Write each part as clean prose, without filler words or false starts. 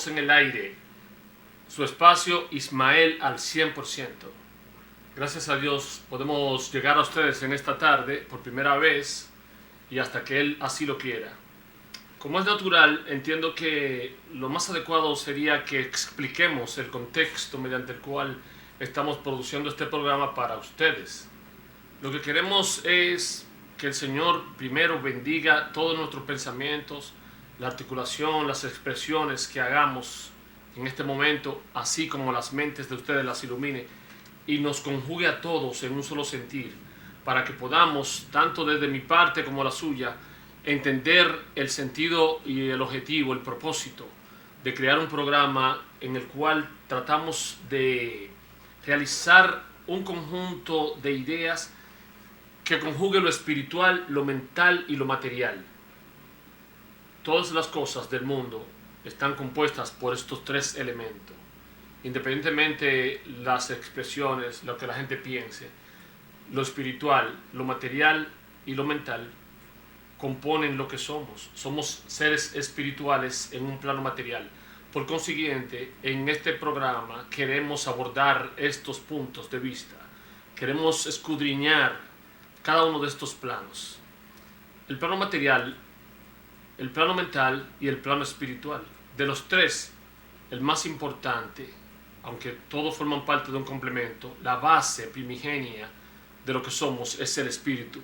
en el aire su espacio Ismael al 100%. Gracias a Dios podemos llegar a ustedes en esta tarde por primera vez y hasta que Él así lo quiera. Como es natural, entiendo que lo más adecuado sería que expliquemos el contexto mediante el cual estamos produciendo este programa para ustedes. Lo que queremos es que el Señor primero bendiga todos nuestros pensamientos, la articulación, las expresiones que hagamos en este momento, así como las mentes de ustedes las ilumine y nos conjugue a todos en un solo sentir, para que podamos, tanto desde mi parte como la suya, entender el sentido y el objetivo, el propósito de crear un programa en el cual tratamos de realizar un conjunto de ideas que conjugue lo espiritual, lo mental y lo material. Todas las cosas del mundo están compuestas por estos tres elementos. Independientemente las expresiones, lo que la gente piense, lo espiritual, lo material y lo mental componen lo que somos. Somos seres espirituales en un plano material. Por consiguiente, en este programa queremos abordar estos puntos de vista. Queremos escudriñar cada uno de estos planos. El plano material, el plano mental y el plano espiritual. De los tres, el más importante, aunque todos forman parte de un complemento, la base primigenia de lo que somos es el espíritu,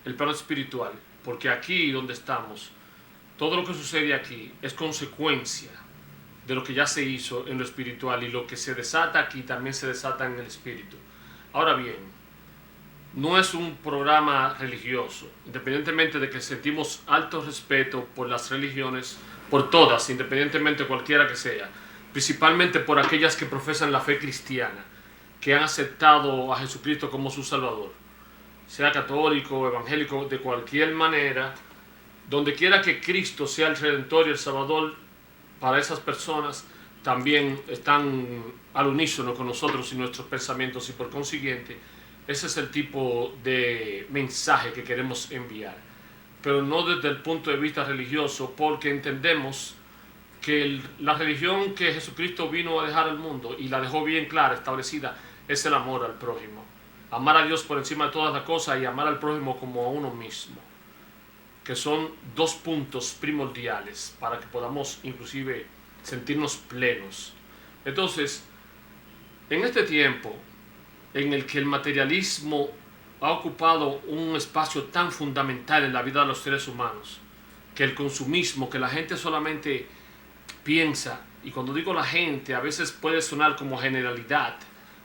el plano espiritual, porque aquí donde estamos, todo lo que sucede aquí es consecuencia de lo que ya se hizo en lo espiritual, y lo que se desata aquí también se desata en el espíritu. Ahora bien, no es un programa religioso, independientemente de que sentimos alto respeto por las religiones, por todas, independientemente cualquiera que sea, principalmente por aquellas que profesan la fe cristiana, que han aceptado a Jesucristo como su Salvador, sea católico, evangélico, de cualquier manera, donde quiera que Cristo sea el Redentor y el Salvador, para esas personas también están al unísono con nosotros y nuestros pensamientos, y por consiguiente, ese es el tipo de mensaje que queremos enviar, pero no desde el punto de vista religioso, porque entendemos que la religión que Jesucristo vino a dejar al mundo, y la dejó bien clara, establecida, es el amor al prójimo. Amar a Dios por encima de todas las cosas y amar al prójimo como a uno mismo, que son dos puntos primordiales para que podamos inclusive sentirnos plenos. Entonces, en este tiempo en el que el materialismo ha ocupado un espacio tan fundamental en la vida de los seres humanos, que el consumismo, que la gente solamente piensa, y cuando digo la gente a veces puede sonar como generalidad,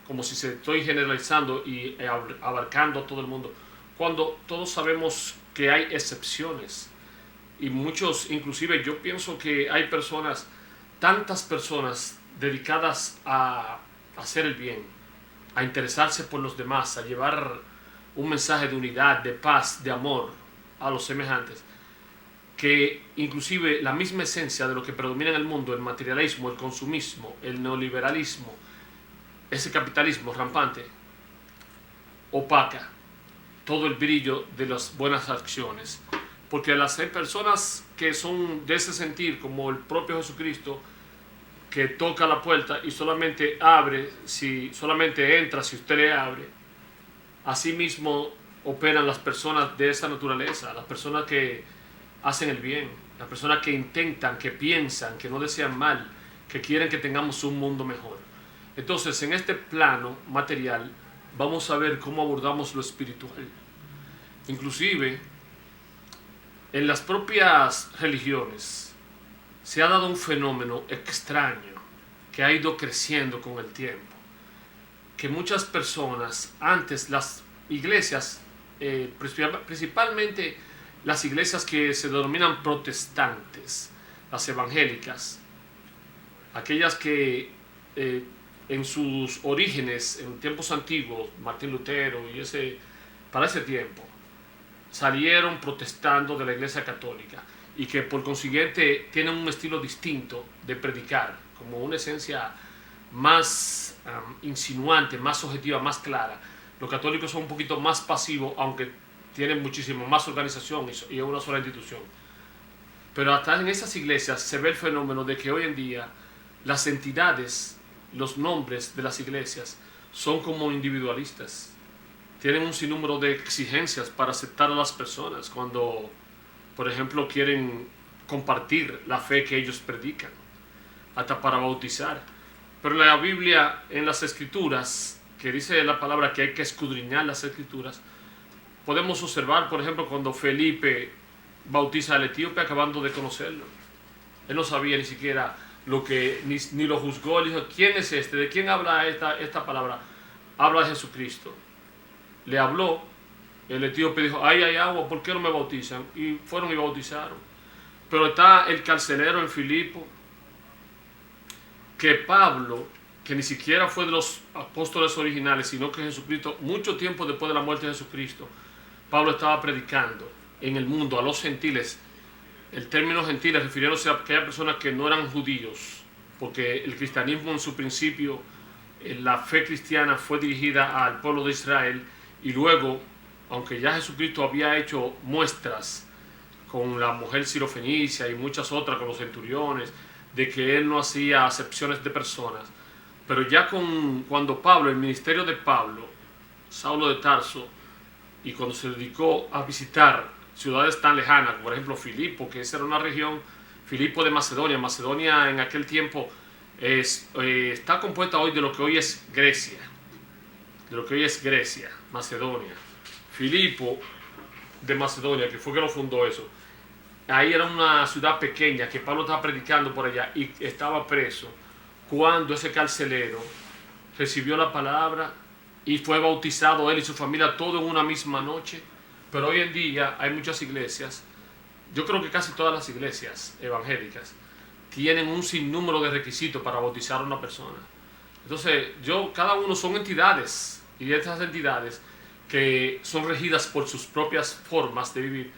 como si se estoy generalizando y abarcando a todo el mundo, cuando todos sabemos que hay excepciones, y muchos, inclusive yo pienso que hay personas, tantas personas dedicadas a hacer el bien, a interesarse por los demás, a llevar un mensaje de unidad, de paz, de amor a los semejantes, que inclusive la misma esencia de lo que predomina en el mundo, el materialismo, el consumismo, el neoliberalismo, ese capitalismo rampante, opaca todo el brillo de las buenas acciones, porque las hay personas que son de ese sentir, como el propio Jesucristo, que toca la puerta y solamente abre, solamente entra si usted le abre. Asimismo operan las personas de esa naturaleza, las personas que hacen el bien, las personas que intentan, que piensan, que no desean mal, que quieren que tengamos un mundo mejor. Entonces, en este plano material vamos a ver cómo abordamos lo espiritual. Inclusive, en las propias religiones se ha dado un fenómeno extraño que ha ido creciendo con el tiempo, que muchas personas, antes las iglesias, principalmente las iglesias que se denominan protestantes, las evangélicas, aquellas que en sus orígenes, en tiempos antiguos, Martín Lutero y para ese tiempo, salieron protestando de la iglesia católica, y que por consiguiente tienen un estilo distinto de predicar, como una esencia más insinuante, más objetiva, más clara. Los católicos son un poquito más pasivos, aunque tienen muchísimo más organización y es una sola institución. Pero hasta en esas iglesias se ve el fenómeno de que hoy en día las entidades, los nombres de las iglesias son como individualistas. Tienen un sinnúmero de exigencias para aceptar a las personas cuando, por ejemplo, quieren compartir la fe que ellos predican, hasta para bautizar. Pero en la Biblia, en las Escrituras, que dice la palabra que hay que escudriñar las Escrituras, podemos observar, por ejemplo, cuando Felipe bautiza al etíope acabando de conocerlo. Él no sabía ni siquiera lo que, ni lo juzgó. Él dijo, ¿quién es este? ¿De quién habla esta palabra? Habla de Jesucristo. Le habló, el etíope dijo, ahí hay agua, ¿por qué no me bautizan? Y fueron y bautizaron. Pero está el carcelero en Filipo, que Pablo, que ni siquiera fue de los apóstoles originales, sino que Jesucristo, mucho tiempo después de la muerte de Jesucristo, Pablo estaba predicando en el mundo a los gentiles. El término gentiles refiriéndose a aquellas personas que no eran judíos, porque el cristianismo en su principio, la fe cristiana fue dirigida al pueblo de Israel, y luego, aunque ya Jesucristo había hecho muestras con la mujer sirofenicia y muchas otras, con los centuriones, de que él no hacía acepciones de personas, pero ya cuando Pablo, el ministerio de Pablo, Saulo de Tarso, y cuando se dedicó a visitar ciudades tan lejanas, por ejemplo Filipo, que esa era una región, Filipo de Macedonia. Macedonia en aquel tiempo está compuesta hoy de lo que hoy es Grecia, Macedonia. Filipo de Macedonia, que fue que lo fundó eso, ahí era una ciudad pequeña que Pablo estaba predicando por allá y estaba preso cuando ese carcelero recibió la palabra y fue bautizado él y su familia todo en una misma noche. Pero hoy en día hay muchas iglesias, yo creo que casi todas las iglesias evangélicas tienen un sinnúmero de requisitos para bautizar a una persona. Entonces, cada uno son entidades, y estas entidades que son regidas por sus propias formas de vivir.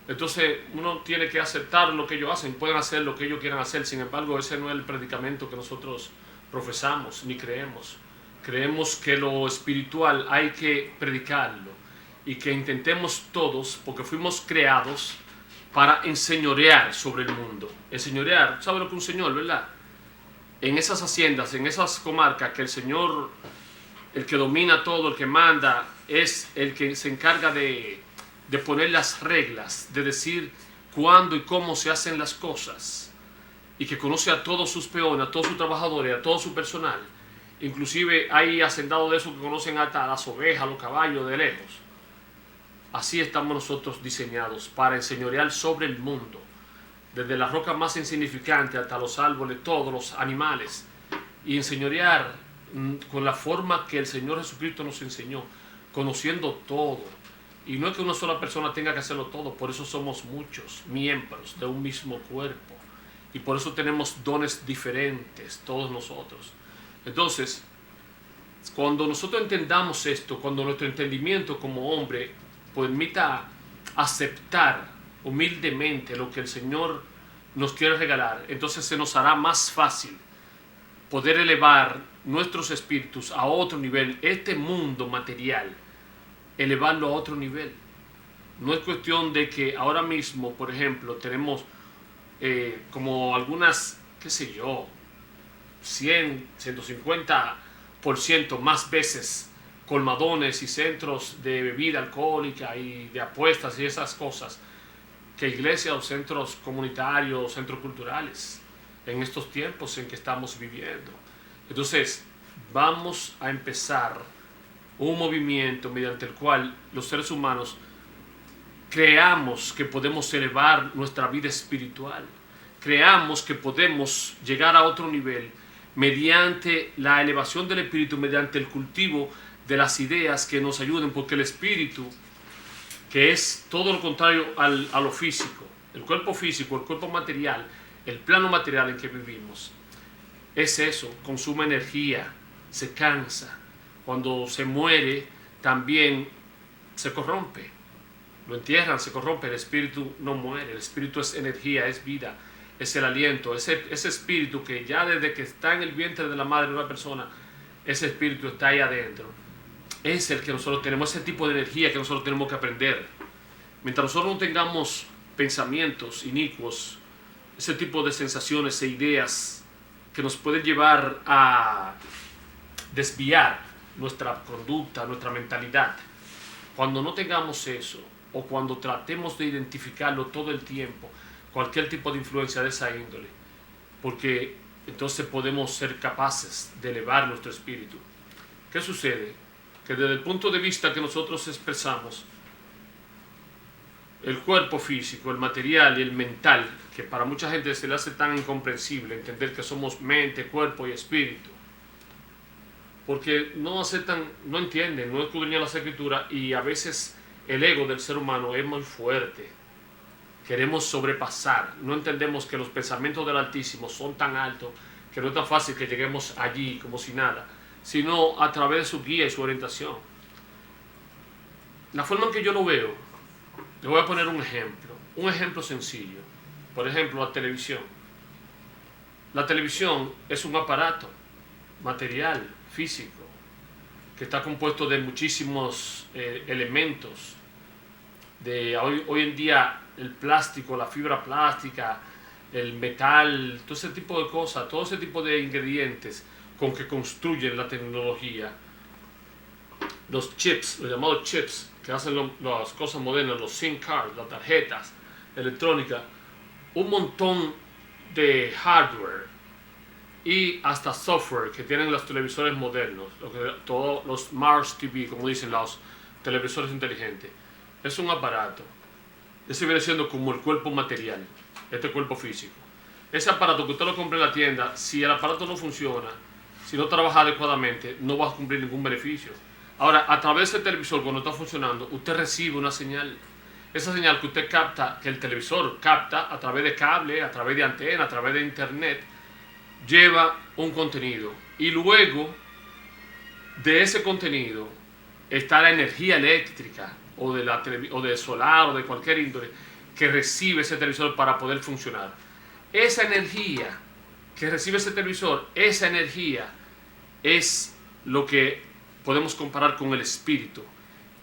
Entonces, uno tiene que aceptar lo que ellos hacen, pueden hacer lo que ellos quieran hacer. Sin embargo, ese no es el predicamento que nosotros profesamos ni creemos. Creemos que lo espiritual hay que predicarlo y que intentemos todos, porque fuimos creados para enseñorear sobre el mundo. Enseñorear, ¿sabe lo que es un señor, verdad? En esas haciendas, en esas comarcas, que el Señor, el que domina todo, el que manda, es el que se encarga de poner las reglas, de decir cuándo y cómo se hacen las cosas, y que conoce a todos sus peones, a todos sus trabajadores, a todo su personal. Inclusive hay hacendados de esos que conocen hasta las ovejas, los caballos de lejos. Así estamos nosotros diseñados para enseñorear sobre el mundo, desde la roca más insignificante hasta los árboles, todos los animales, y enseñorear con la forma que el Señor Jesucristo nos enseñó, conociendo todo. Y no es que una sola persona tenga que hacerlo todo, por eso somos muchos miembros de un mismo cuerpo, y por eso tenemos dones diferentes todos nosotros. Entonces, cuando nosotros entendamos esto, cuando nuestro entendimiento como hombre permita aceptar humildemente lo que el Señor nos quiere regalar, entonces se nos hará más fácil poder elevar nuestros espíritus a otro nivel, este mundo material, elevarlo a otro nivel. No es cuestión de que ahora mismo, por ejemplo, tenemos como algunas, qué sé yo, 100, 150% más veces colmadones y centros de bebida alcohólica y de apuestas y esas cosas que iglesias o centros comunitarios, centros culturales, en estos tiempos en que estamos viviendo. Entonces, vamos a empezar un movimiento mediante el cual los seres humanos creamos que podemos elevar nuestra vida espiritual, creamos que podemos llegar a otro nivel mediante la elevación del espíritu, mediante el cultivo de las ideas que nos ayuden, porque el espíritu, que es todo lo contrario a lo físico, el cuerpo físico, el cuerpo material, el plano material en que vivimos, es eso, consume energía, se cansa, cuando se muere también se corrompe, lo entierran, se corrompe. El espíritu no muere, el espíritu es energía, es vida, es el aliento, ese espíritu que ya desde que está en el vientre de la madre de una persona, ese espíritu está ahí adentro, es el que nosotros tenemos, ese tipo de energía que nosotros tenemos que aprender. Mientras nosotros no tengamos pensamientos inicuos, ese tipo de sensaciones e ideas que nos pueden llevar a desviar nuestra conducta, nuestra mentalidad. Cuando no tengamos eso, o cuando tratemos de identificarlo todo el tiempo, cualquier tipo de influencia de esa índole, porque entonces podemos ser capaces de elevar nuestro espíritu. ¿Qué sucede? Que desde el punto de vista que nosotros expresamos, el cuerpo físico, el material y el mental, que para mucha gente se le hace tan incomprensible entender que somos mente, cuerpo y espíritu, porque no aceptan, no entienden, no escudriñan las escrituras, y a veces el ego del ser humano es muy fuerte. Queremos sobrepasar, no entendemos que los pensamientos del Altísimo son tan altos que no es tan fácil que lleguemos allí como si nada, sino a través de su guía y su orientación. La forma en que yo lo veo, le voy a poner un ejemplo sencillo. Por ejemplo, la televisión. La televisión es un aparato material, físico, que está compuesto de muchísimos elementos. Hoy en día el plástico, la fibra plástica, el metal, todo ese tipo de cosas, todo ese tipo de ingredientes con que construyen la tecnología. Los chips, los llamados chips, que hacen las cosas modernas, los SIM cards, las tarjetas electrónicas, un montón de hardware y hasta software que tienen los televisores modernos, todos los Smart TV, como dicen los televisores inteligentes. Es un aparato. Ese viene siendo como el cuerpo material, este cuerpo físico. Ese aparato que usted lo compra en la tienda, si el aparato no funciona, si no trabaja adecuadamente, no va a cumplir ningún beneficio. Ahora, a través del televisor, cuando está funcionando, usted recibe una señal. Esa señal que usted capta, que el televisor capta a través de cable, a través de antena, a través de internet, lleva un contenido. Y luego de ese contenido está la energía eléctrica o de solar o de cualquier índole que recibe ese televisor para poder funcionar. Esa energía que recibe ese televisor, esa energía es lo que podemos comparar con el espíritu,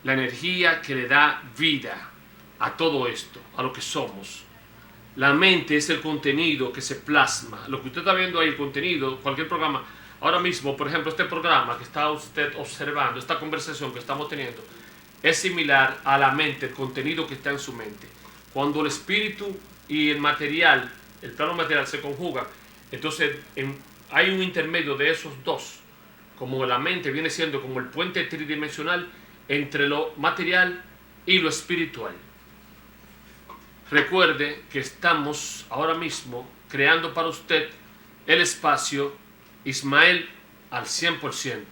la energía que le da vida a todo esto, a lo que somos. La mente es el contenido que se plasma. Lo que usted está viendo ahí, el contenido, cualquier programa. Ahora mismo, por ejemplo, este programa que está usted observando, esta conversación que estamos teniendo, es similar a la mente, el contenido que está en su mente. Cuando el espíritu y el material, el plano material se conjugan, entonces hay un intermedio de esos dos. Como la mente viene siendo como el puente tridimensional entre lo material y lo espiritual. Recuerde que estamos ahora mismo creando para usted el espacio Ismael al 100%.